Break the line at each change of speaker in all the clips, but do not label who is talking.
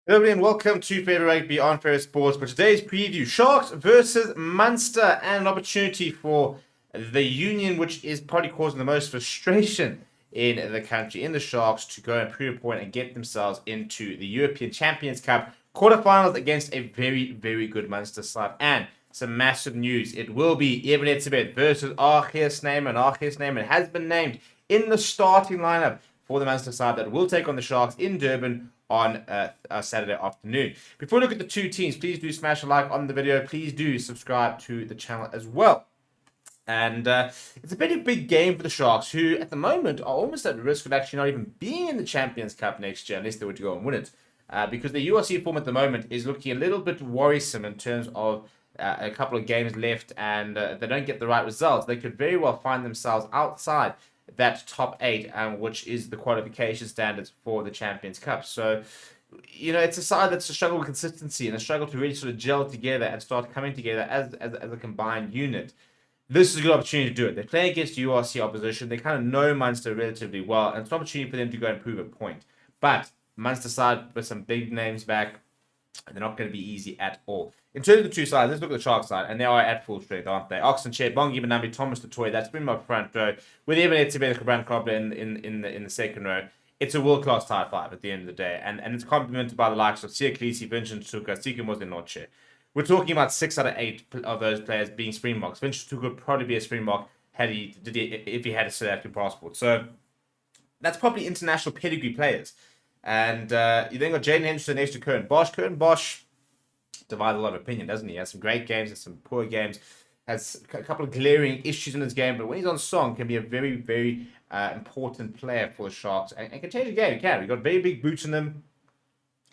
Hello everybody and welcome to Favorite Rugby on Favorite Sports. For today's preview, Sharks versus Munster, and an opportunity for the Union, which is probably causing the most frustration in the country, in the Sharks, to go and prove a point and get themselves into the European Champions Cup quarterfinals against a very, very good Munster side. And some massive news. It will be Ebenezer versus SNYMAN. SNYMAN has been named in the starting lineup for the Munster side that will take on the Sharks in Durban on Saturday afternoon. Before we look at the two teams, please do smash a like on the video. Please do subscribe to the channel as well. And it's a very big game for the Sharks, who at the moment are almost at risk of actually not even being in the Champions Cup next year unless they were to go and win it. Because the URC form at the moment is looking a little bit worrisome in terms of a couple of games left, and if they don't get the right results, they could very well find themselves outside that top 8, which is the qualification standards for the Champions Cup. So, you know, it's a side that's a struggle with consistency and a struggle to really sort of gel together and start coming together as a combined unit. This is a good opportunity to do it. They're playing against URC opposition. They kind of know Munster relatively well, and it's an opportunity for them to go and prove a point. But Munster side with some big names back, they're not going to be easy at all. In terms of the two sides, let's look at the Sharks side, and they are at full strength, aren't they? Oxen Chair, Bongi Benambi, Thomas Toy, that's been my front row. With Ebenezer Cabran Cobbler in the second row. It's a world-class tie 5 at the end of the day, and it's complemented by the likes of Sia Khaleesi, Vincent Tuka, Sika Mosenoche. We're talking about 6 out of 8 of those players being Springboks. Vincent Tuka would probably be a Springbok if he had a South African passport. So that's probably international pedigree players. And you then got Jaden Henderson next to Curran Bosch. Curran Bosch divides a lot of opinion, doesn't he? He has some great games, has some poor games, has a couple of glaring issues in his game, but when he's on song, can be a very, very important player for the Sharks and can change the game. He can. He's got very big boots in him.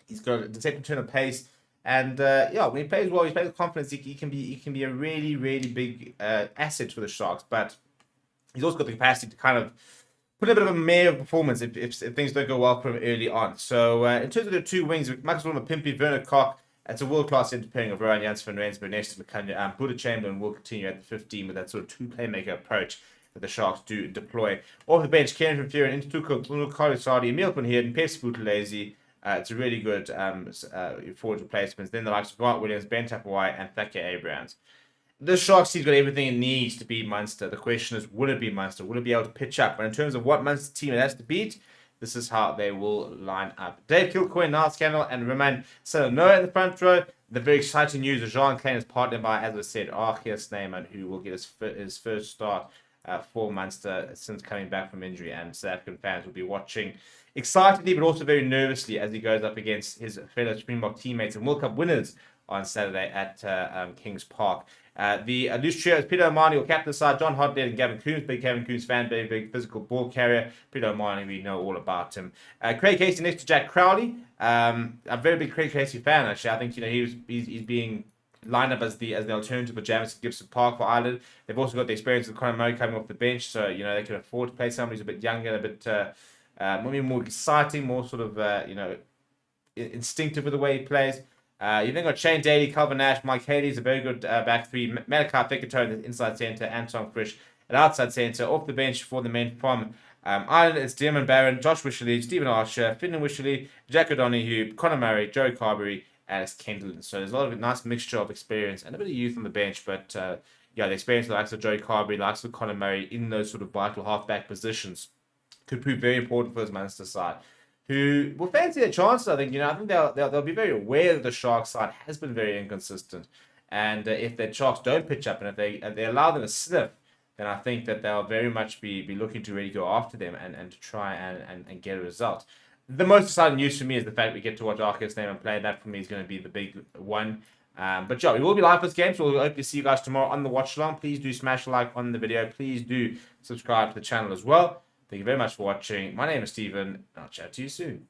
He's got a deceptive turn of pace, and when he plays well, he plays with confidence. He can be a really, really big asset for the Sharks, but he's also got the capacity to kind of put a bit of a mare of performance if things don't go well for him early on. So in terms of the two wings, Marcus Wilma Pimpy, Werner Koch, it's a world-class centre pairing of Rowan Janssen van Rensburg, Nestor McCunya, Buddha Chamberlain will continue at the 15 with that sort of two-playmaker approach that the Sharks do deploy. Off the bench, Kieran van Vuuren, Intutuko, Kari Sadi, Emil van Heerden, Pep Sputelezi. It's a really good forward replacements. Then the likes of Grant Williams, Ben Tapawai, and Thakia Abrahams. The Sharks team's got everything it needs to beat Munster. The question is, will it be Munster? Will it be able to pitch up? But in terms of what Munster team it has to beat, this is how they will line up. Dave Kilcoyne, Niall Scannell, and Roman Salanoa in the front row. The very exciting news of Jean Klein is partnered by, as I said, SNYMAN, who will get his first start for Munster since coming back from injury. And South African fans will be watching excitedly, but also very nervously as he goes up against his fellow Springbok teammates and World Cup winners on Saturday at Kings Park. The loose trio is Peter O'Mahony, will captain the side, John Hodlett and Gavin Coombs, big Gavin Coombs fan, very big physical ball carrier. Peter O'Mahony, we know all about him. Craig Casey next to Jack Crowley. I'm a very big Craig Casey fan, actually. I think he's being lined up as the alternative for Jamison Gibson Park for Ireland. They've also got the experience of Conor Murray coming off the bench, so they can afford to play somebody who's a bit younger, a bit maybe more exciting, more sort of instinctive with the way he plays. You then got Shane Daly, Calvin Nash, Mike Haley is a very good back three. Malachi Fekitoa in the inside centre, Anton Frisch at outside centre. Off the bench for the men from Ireland, it's Diamond Barron, Josh Wishley, Stephen Archer, Finnan Wishley, Jack O'Donoghue, Conor Murray, Joe Carberry, and it's Kendall. So there's a lot of a nice mixture of experience and a bit of youth on the bench, but the experience of the likes of Joe Carberry, the likes of Conor Murray in those sort of vital halfback positions could prove very important for his Munster side, who will fancy their chances. I think they'll be very aware that the Sharks side has been very inconsistent, and if the Sharks don't pitch up and if they allow them to sniff, then I think that they'll very much be looking to really go after them and to try and get a result. The most exciting news for me is the fact we get to watch SNYMAN play. That for me is going to be the big one. But we will be live for this game, so we'll hopefully see you guys tomorrow on the watch along. Please do smash a like on the video. Please do subscribe to the channel as well. Thank you very much for watching. My name is Stephen, and I'll chat to you soon.